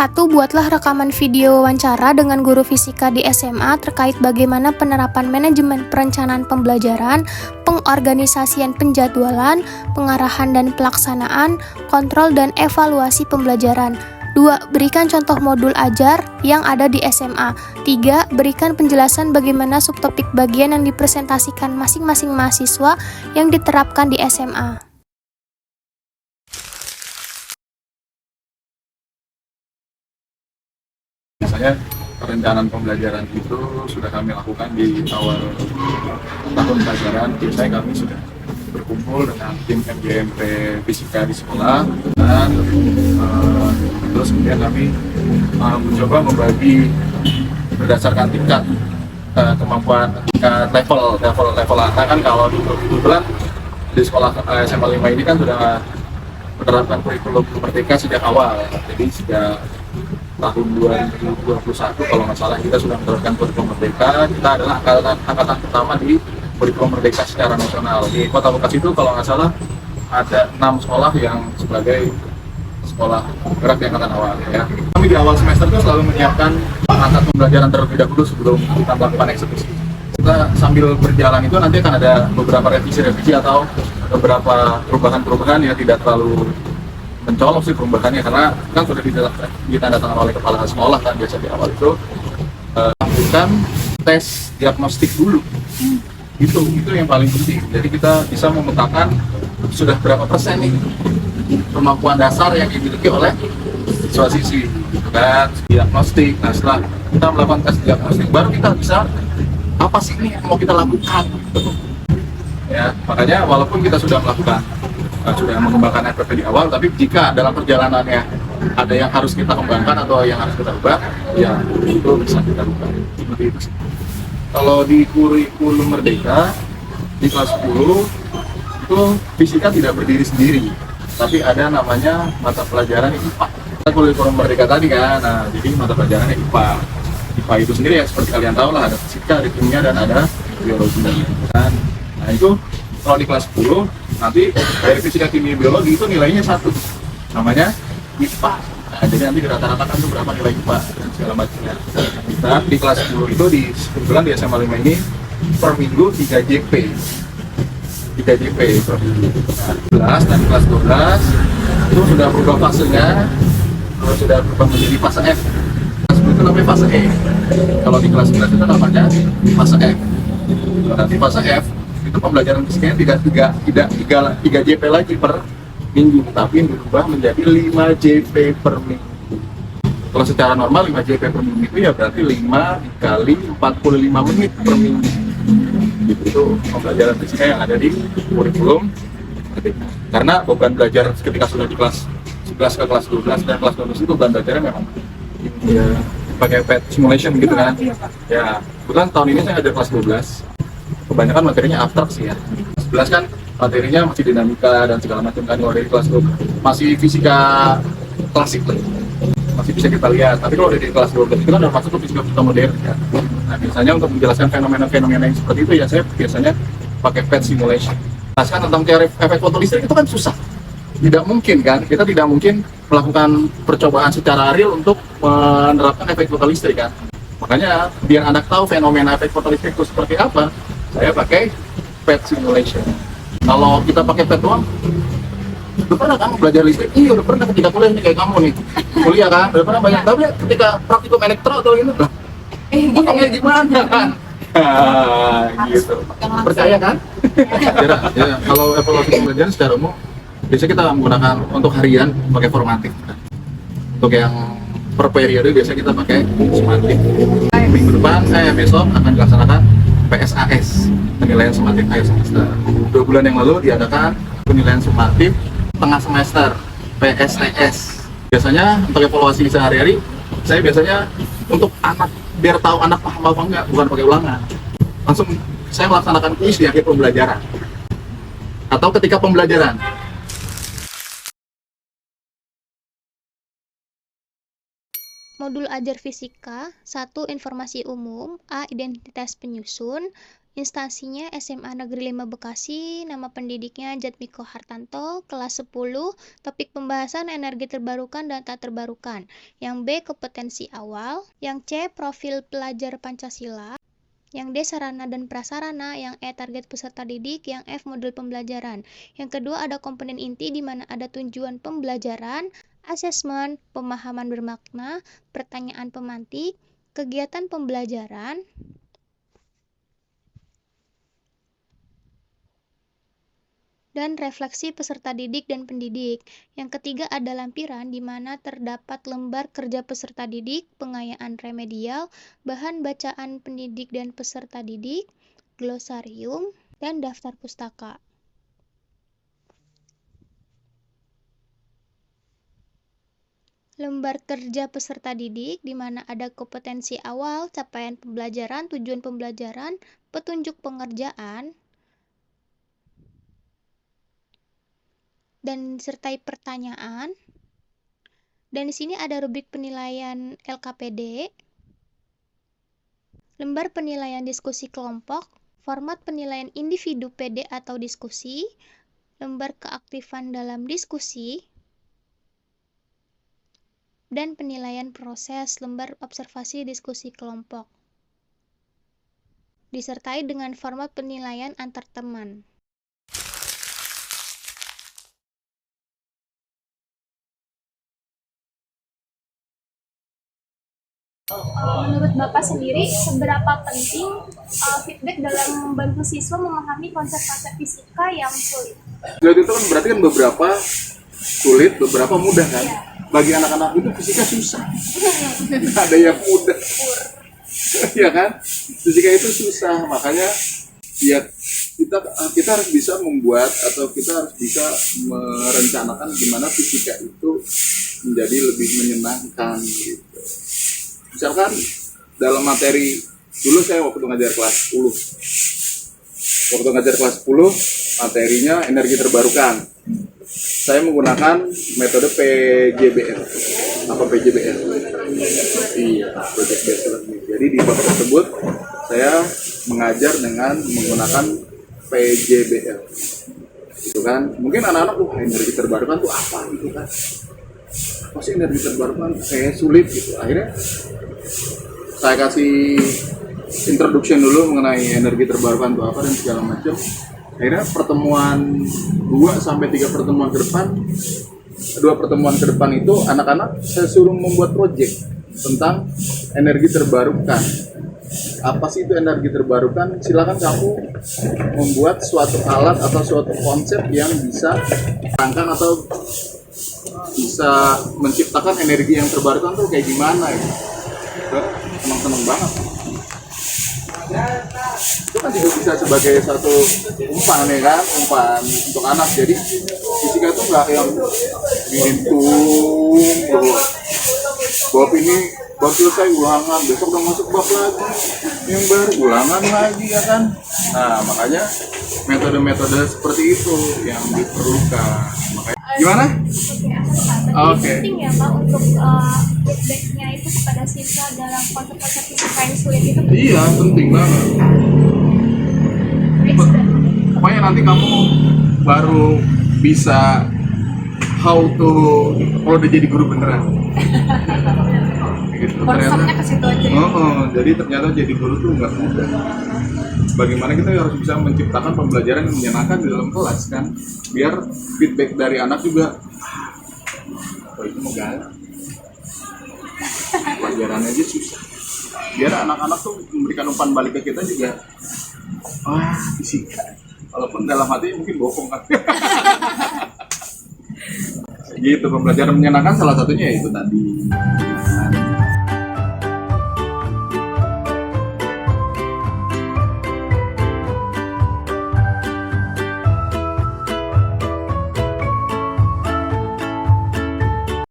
1. Buatlah rekaman video wawancara dengan guru fisika di SMA terkait bagaimana penerapan manajemen perencanaan pembelajaran, pengorganisasian penjadwalan, pengarahan dan pelaksanaan, kontrol dan evaluasi pembelajaran. 2. Berikan contoh modul ajar yang ada di SMA. 3. Berikan penjelasan bagaimana subtopik bagian yang dipresentasikan masing-masing mahasiswa yang diterapkan di SMA. Misalnya perencanaan pembelajaran itu sudah kami lakukan di awal tahun pelajaran. Tim saya kami sudah berkumpul dengan tim MGMP Fisika di sekolah dan terus kemudian kami mencoba membagi berdasarkan tingkat kemampuan, tingkat level anak. Kan kalau kebetulan di sekolah SMA 5 ini kan sudah menerapkan kurikulum Merdeka sejak awal, jadi sejak tahun 2021 kalau nggak salah kita sudah menerapkan kurikulum Merdeka. Kita adalah angkatan pertama di kurikulum Merdeka secara nasional. Di Kota Bekasi itu kalau nggak salah ada 6 sekolah yang sebagai sekolah gerak di angkatan awal ya. Kami di awal semester itu selalu menyiapkan angkat pembelajaran terlebih dahulu sebelum kita melakukan eksekusi. Kita sambil berjalan itu nanti akan ada beberapa revisi atau beberapa perubahan yang tidak terlalu mencolok sih perubahannya, karena kan sudah ditandatangani oleh kepala sekolah kan biasa di awal itu lakukan tes diagnostik dulu. Itu yang paling penting. Jadi kita bisa memetakan sudah berapa persen nih kemampuan dasar yang dimiliki oleh siswa-siswi dan diagnostik. Nah, setelah kita melakukan tes diagnostik baru kita bisa apa sih ini yang mau kita lakukan gitu. Ya, makanya walaupun kita sudah melakukan sudah mengembangkan FPP di awal, tapi jika dalam perjalanannya ada yang harus kita kembangkan atau yang harus kita ubah, ya itu bisa kita ubah. Seperti itu sih. Kalau di kurikulum Merdeka di kelas 10 itu fisika tidak berdiri sendiri, tapi ada namanya mata pelajaran IPA. Kurikulum Merdeka tadi kan, nah jadi mata pelajaran IPA. IPA itu sendiri ya seperti kalian tahu lah, ada fisika, ada kimia, dan ada biologi. Dan nah itu kalau di kelas 10 nanti dari fisika, kimia, biologi itu nilainya 1, namanya IPA. Nah, jadi nanti dirata-ratakan tuh berapa nilai IPA dan segala macamnya. Nah, di kelas 10 itu kebetulan di SMA 5 ini per minggu 3 JP per minggu. Nah, 11 dan kelas 12 itu sudah berubah fasenya, sudah berubah menjadi fase F. Kelas 10 itu namanya fase E. Kalau di kelas 11 itu namanya fase F. Nanti fase F itu pembelajaran fisikanya tidak 3 JP lagi per minggu, tapi berubah menjadi 5 JP per minggu. Kalau secara normal 5 JP per minggu itu ya berarti 5 dikali 45 menit per minggu. Itu pembelajaran fisika yang ada di kurikulum. Karena beban belajar ketika sudah di kelas 11 ke kelas 12 dan kelas 12 itu beban belajarnya memang ya pakai PET simulation gitu kan. Ya, kebetulan tahun ini saya ada kelas 12. Kebanyakan materinya abstrak sih ya. 11 kan materinya masih dinamika dan segala macam kan. Kalau dari kelas 12 masih fisika klasik lah, masih bisa kita lihat. Tapi kalau dari kelas 12 itu kan udah masuk ke fisika modern ya. Nah, biasanya untuk menjelaskan fenomena-fenomena yang seperti itu ya saya biasanya pakai PET simulation. Jelaskan tentang teori efek fotolistrik itu kan susah. Tidak mungkin kan, kita tidak mungkin melakukan percobaan secara real untuk menerapkan efek fotolistrik kan. Makanya biar anak tahu fenomena efek fotolistrik itu seperti apa, saya pakai PET simulation. Kalau kita pakai PET doang, udah pernah kan belajar listrik? Iya udah pernah ketika kuliah nih kayak kamu nih, kuliah kan, udah pernah banyak. Tapi ketika praktikum elektro atau ini lah, potongnya gimana kan? Gitu. Percaya kan? Ya, kalau evaluasi pembelajaran secara umum, biasanya kita menggunakan untuk harian pakai formatif. Untuk yang per periode biasanya kita pakai sumatif. Minggu depan, besok akan dilaksanakan PSAS, penilaian sumatif akhir semester. 2 bulan yang lalu diadakan penilaian sumatif tengah semester, PSTS. Biasanya untuk evaluasi sehari-hari, saya biasanya untuk anak, biar tahu anak paham apa enggak, bukan pakai ulangan. Langsung saya melaksanakan kuis di akhir pembelajaran atau ketika pembelajaran. Modul ajar fisika. 1. Informasi umum. A. Identitas penyusun. Instansinya SMA Negeri 5 Bekasi, nama pendidiknya Jatmiko Hartanto, kelas 10, topik pembahasan energi terbarukan dan tak terbarukan. Yang B, kompetensi awal. Yang C, profil pelajar Pancasila. Yang D, sarana dan prasarana. Yang E, target peserta didik. Yang F, modul pembelajaran. Yang kedua ada komponen inti di mana ada tujuan pembelajaran, asesmen, pemahaman bermakna, pertanyaan pemantik, kegiatan pembelajaran, dan refleksi peserta didik dan pendidik. Yang ketiga ada lampiran di mana terdapat lembar kerja peserta didik, pengayaan remedial, bahan bacaan pendidik dan peserta didik, glosarium, dan daftar pustaka. Lembar kerja peserta didik di mana ada kompetensi awal, capaian pembelajaran, tujuan pembelajaran, petunjuk pengerjaan, dan disertai pertanyaan. Dan di sini ada rubrik penilaian LKPD, lembar penilaian diskusi kelompok, format penilaian individu PD atau diskusi, lembar keaktifan dalam diskusi, dan penilaian proses lembar observasi diskusi kelompok. Disertai dengan format penilaian antar teman. Menurut Bapak sendiri, seberapa penting feedback dalam membantu siswa memahami konsep-konsep fisika yang sulit? Sulit itu kan berarti kan beberapa sulit, beberapa mudah kan? Bagi anak-anak itu fisika susah. Ada yang mudah. Ya kan? Fisika itu susah, makanya ya kita harus bisa membuat atau kita harus bisa merencanakan gimana fisika itu menjadi lebih menyenangkan gitu. Misalkan dalam materi, dulu saya waktu ngajar kelas 10. Waktu ngajar kelas 10, materinya energi terbarukan. Saya menggunakan metode PJBL. Apa PJBL? Iya, Project Based Learning. Jadi di bab tersebut saya mengajar dengan menggunakan PJBL. Gitu kan? Mungkin anak-anak energi terbarukan itu apa gitu kan? Pasti energi terbarukan kayak sulit gitu. Akhirnya saya kasih introduction dulu mengenai energi terbarukan itu apa dan segala macam. Akhirnya pertemuan 2-3 pertemuan ke depan, 2 pertemuan ke depan itu anak-anak saya suruh membuat project tentang energi terbarukan. Apa sih itu energi terbarukan? Silakan kamu membuat suatu alat atau suatu konsep yang bisa rangkang atau bisa menciptakan energi yang terbarukan tuh kayak gimana ya? Seneng banget. Itu kan juga bisa sebagai satu umpan ya kan, umpan untuk anak. Jadi fisika itu nggak yang dihitung bab ini bab selesai ulangan, besok udah masuk bab lagi yang baru ulangan lagi ya kan. Nah makanya metode-metode seperti itu yang diperlukan. Makanya gimana? Oke. Penting ya Pak untuk feedbacknya itu kepada siswa dalam konsep-konsep fisika yang sulit itu. Iya, penting banget. Pokoknya nanti kamu baru bisa how to kalau udah jadi guru beneran. Gitu. Konsepnya ke situ aja. Jadi ternyata jadi guru tuh nggak mudah. Bagaimana kita harus bisa menciptakan pembelajaran yang menyenangkan di dalam kelas kan, biar feedback dari anak juga itu mau galak. Pelajarannya aja susah. Biar anak-anak tuh memberikan umpan balik ke kita juga. Fisika. Walaupun dalam hati mungkin bohong kan. Gitu, pembelajaran menyenangkan salah satunya itu tadi.